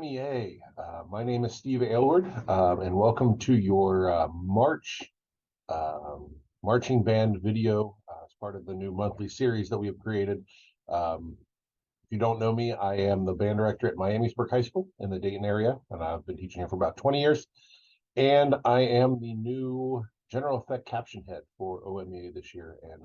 OMEA. My name is Steve Aylward, and welcome to your marching band video as part of the new monthly series that we have created. If you don't know me, I am the band director at Miamisburg High School in the Dayton area, and I've been teaching here for about 20 years. And I am the new general effect caption head for OMEA this year, and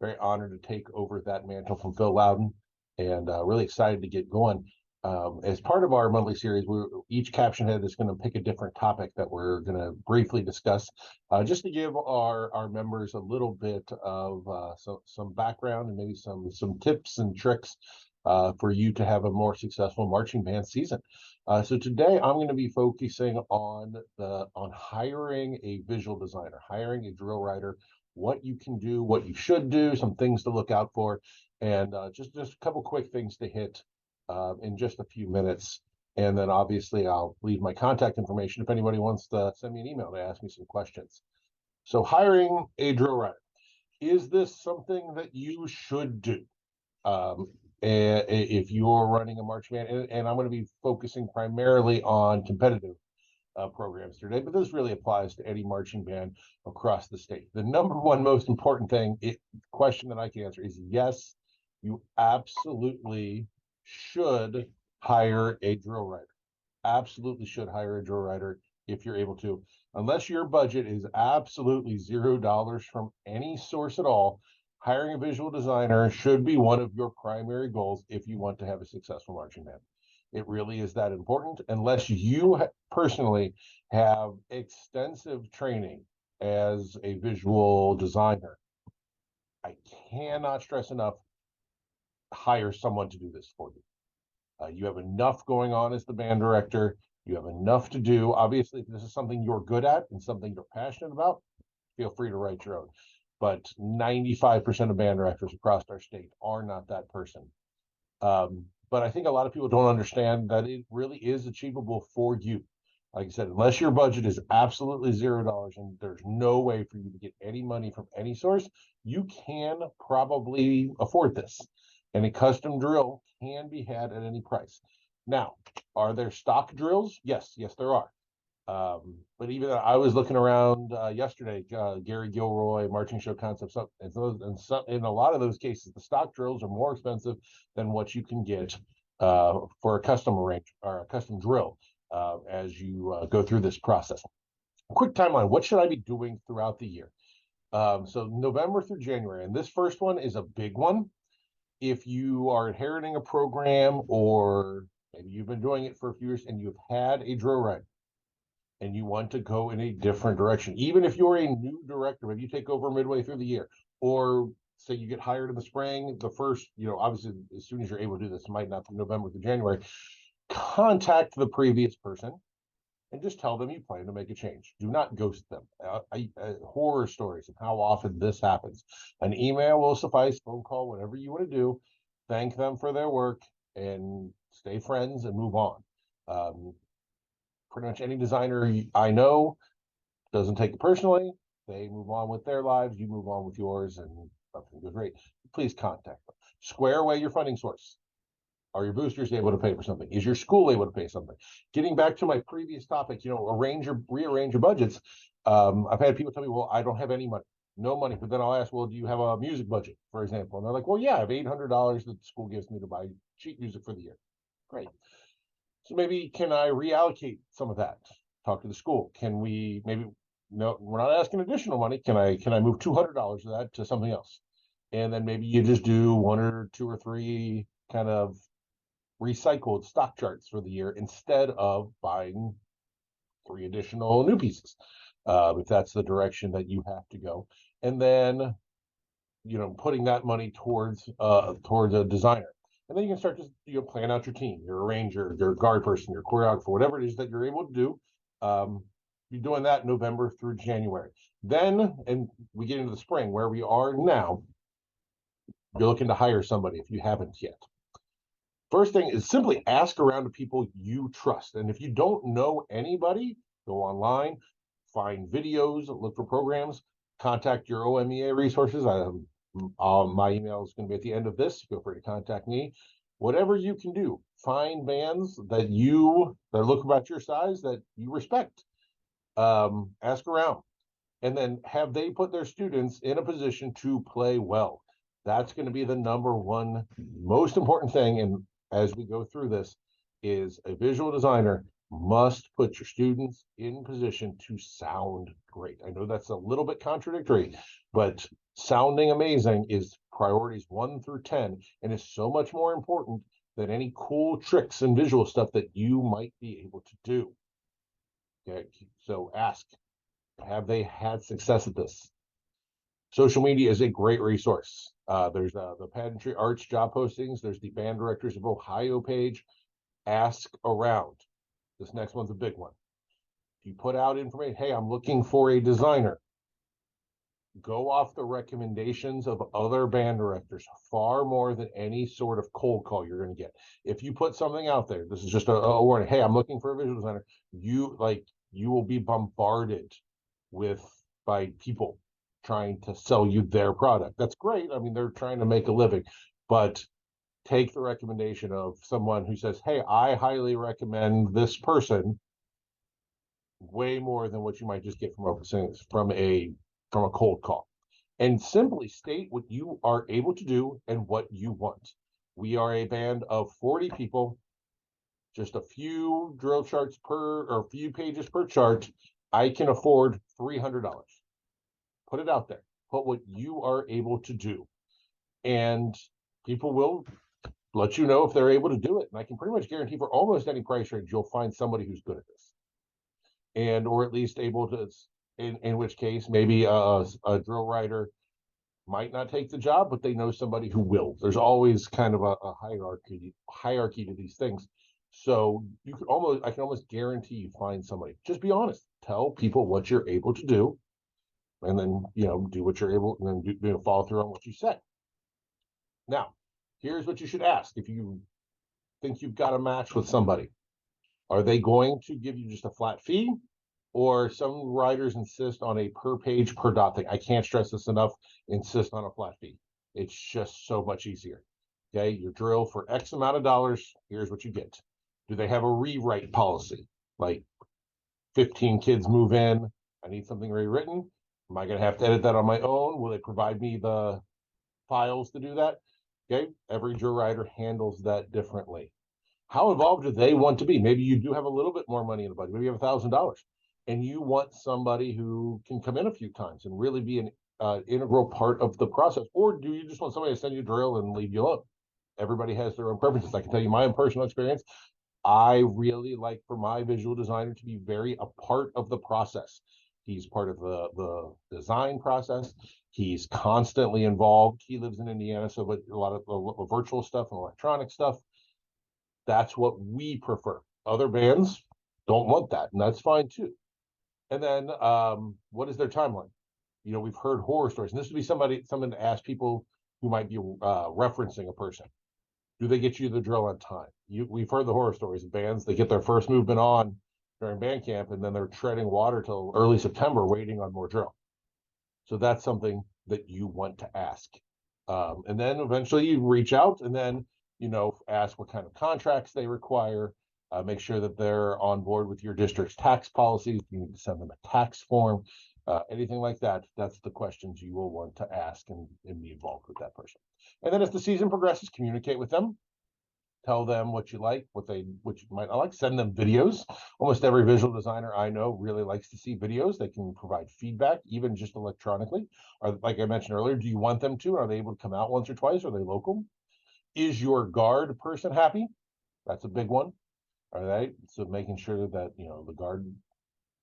very honored to take over that mantle from Phil Loudon, and really excited to get going. As part of our monthly series, each caption head is going to pick a different topic that we're going to briefly discuss, just to give our members a little bit of some background and maybe some tips and tricks for you to have a more successful marching band season. So today I'm going to be focusing on hiring a visual designer, hiring a drill writer, what you can do, what you should do, some things to look out for, and just a couple quick things to hit in just a few minutes. And then obviously I'll leave my contact information if anybody wants to send me an email to ask me some questions. So hiring a drill writer, is this something that you should do? If you're running a marching band, and I'm going to be focusing primarily on competitive programs today, but this really applies to any marching band across the state. The number one most important question that I can answer is yes, you absolutely should hire a drill writer. Absolutely should hire a drill writer if you're able to. Unless your budget is absolutely $0 from any source at all, hiring a visual designer should be one of your primary goals if you want to have a successful marching band. It really is that important. Unless you personally have extensive training as a visual designer, I cannot stress enough, hire someone to do this for you. You have enough going on as the band director. You have enough to do. Obviously, if this is something you're good at and something you're passionate about, feel free to write your own. But 95% of band directors across our state are not that person. But I think a lot of people don't understand that it really is achievable for you. Like I said, unless your budget is absolutely $0 and there's no way for you to get any money from any source, you can probably afford this. And a custom drill can be had at any price. Now, are there stock drills? Yes, there are. But even I was looking around yesterday, Gary Gilroy, Marching Show Concepts, and in a lot of those cases, the stock drills are more expensive than what you can get for a custom drill as you go through this process. A quick timeline: what should I be doing throughout the year? So November through January, and this first one is a big one. If you are inheriting a program, or maybe you've been doing it for a few years and you've had a drill writer and you want to go in a different direction, even if you're a new director, maybe you take over midway through the year, or say you get hired in the spring, the first, obviously as soon as you're able to do this, might not be November to January, contact the previous person and just tell them you plan to make a change. Do not ghost them. Horror stories of how often this happens. An email will suffice, phone call, whatever you want to do. Thank them for their work and stay friends and move on. Pretty much any designer I know doesn't take it personally. They move on with their lives. You move on with yours, and everything goes great. Please contact them. Square away your funding source. Are your boosters able to pay for something? Is your school able to pay something? Getting back to my previous topic, rearrange your budgets. I've had people tell me, well, I don't have any money, no money. But then I'll ask, well, do you have a music budget, for example? And they're like, well, yeah, I have $800 that the school gives me to buy sheet music for the year. Great. So maybe can I reallocate some of that? Talk to the school. Can we no, we're not asking additional money. Can I move $200 of that to something else? And then maybe you just do one or two or three kind of recycled stock charts for the year instead of buying 3 additional new pieces, if that's the direction that you have to go. And then putting that money towards a designer. And then you can start to plan out your team, your arranger, your guard person, your choreographer, whatever it is that you're able to do. You're doing that November through January. Then, and we get into the spring where we are now, you're looking to hire somebody if you haven't yet. First thing is simply ask around to people you trust. And if you don't know anybody, go online, find videos, look for programs, contact your OMEA resources. My email is going to be at the end of this. Feel free to contact me. whatever you can do, find bands that look about your size that you respect. Ask around, and then have they put their students in a position to play well. That's going to be the number one most important thing. And as we go through this, is a visual designer must put your students in position to sound great. I know that's a little bit contradictory, but sounding amazing is priorities 1 through 10, and is so much more important than any cool tricks and visual stuff that you might be able to do. Okay, so ask, have they had success at this? Social media is a great resource. There's the Pageantry Arts job postings. There's the Band Directors of Ohio page. Ask around. This next one's a big one. You put out information, hey, I'm looking for a designer. Go off the recommendations of other band directors far more than any sort of cold call you're going to get. If you put something out there, this is just a warning, hey, I'm looking for a visual designer, you will be bombarded by people trying to sell you their product. That's great. I mean, they're trying to make a living, but take the recommendation of someone who says, hey, I highly recommend this person, way more than what you might just get from a cold call. And simply state what you are able to do and what you want. We are a band of 40 people, just a few drill charts or a few pages per chart. I can afford $300. Put it out there. Put what you are able to do. And people will let you know if they're able to do it. And I can pretty much guarantee for almost any price range, you'll find somebody who's good at this. And, or at least able to, in which case, maybe a drill writer might not take the job, but they know somebody who will. There's always kind of a hierarchy to these things. So I can almost guarantee you find somebody. Just be honest. Tell people what you're able to do, and then do what you're able, and then follow through on what you say. Now, here's what you should ask if you think you've got a match with somebody. Are they going to give you just a flat fee? Or some writers insist on a per page per dot thing. I can't stress this enough. Insist on a flat fee. It's just so much easier. Okay, your drill for X amount of dollars. Here's what you get. Do they have a rewrite policy? Like 15 kids move in. I need something rewritten. Am I going to have to edit that on my own? Will they provide me the files to do that? Okay, every drill writer handles that differently. How involved do they want to be? Maybe you do have a little bit more money in the budget. Maybe you have $1,000. And you want somebody who can come in a few times and really be an integral part of the process. Or do you just want somebody to send you a drill and leave you alone? Everybody has their own preferences. I can tell you my own personal experience. I really like for my visual designer to be very a part of the process. He's part of the design process. He's constantly involved. He lives in Indiana, so but a lot of virtual stuff and electronic stuff. That's what we prefer. Other bands don't want that, and that's fine too. And then what is their timeline? We've heard horror stories, and this would be someone to ask people who might be referencing a person. Do they get you the drill on time? We've heard the horror stories of bands. They get their first movement on during band camp, and then they're treading water till early September waiting on more drill. So that's something that you want to ask. And then eventually you reach out and then, ask what kind of contracts they require. Make sure that they're on board with your district's tax policies. You need to send them a tax form, anything like that. That's the questions you will want to ask and be involved with that person. And then as the season progresses, communicate with them. Tell them what you like, what you might not like. Send them videos. Almost every visual designer I know really likes to see videos. They can provide feedback, even just electronically. Or like I mentioned earlier, do you want them to? Are they able to come out once or twice? Are they local? Is your guard person happy? That's a big one. All right. So making sure that, the guard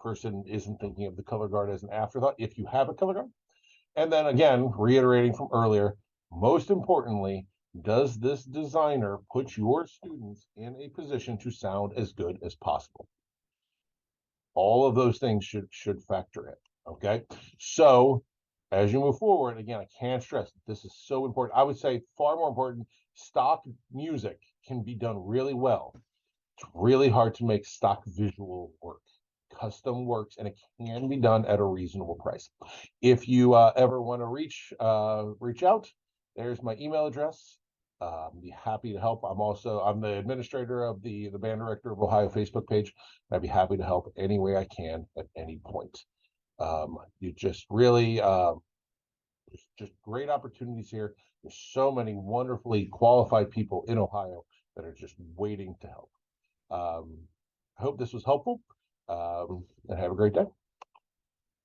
person isn't thinking of the color guard as an afterthought if you have a color guard. And then again, reiterating from earlier, most importantly, does this designer put your students in a position to sound as good as possible? All of those things should factor in. Okay. So as you move forward, again, I can't stress this is so important. I would say far more important. Stock music can be done really well. It's really hard to make stock visual work. Custom works, and it can be done at a reasonable price. If you ever want to reach out, there's my email address. Be happy to help. I'm the administrator of the band director of Ohio Facebook page. I'd be happy to help any way I can at any point. You just really just great opportunities here. There's so many wonderfully qualified people in Ohio that are just waiting to help. I hope this was helpful, and have a great day.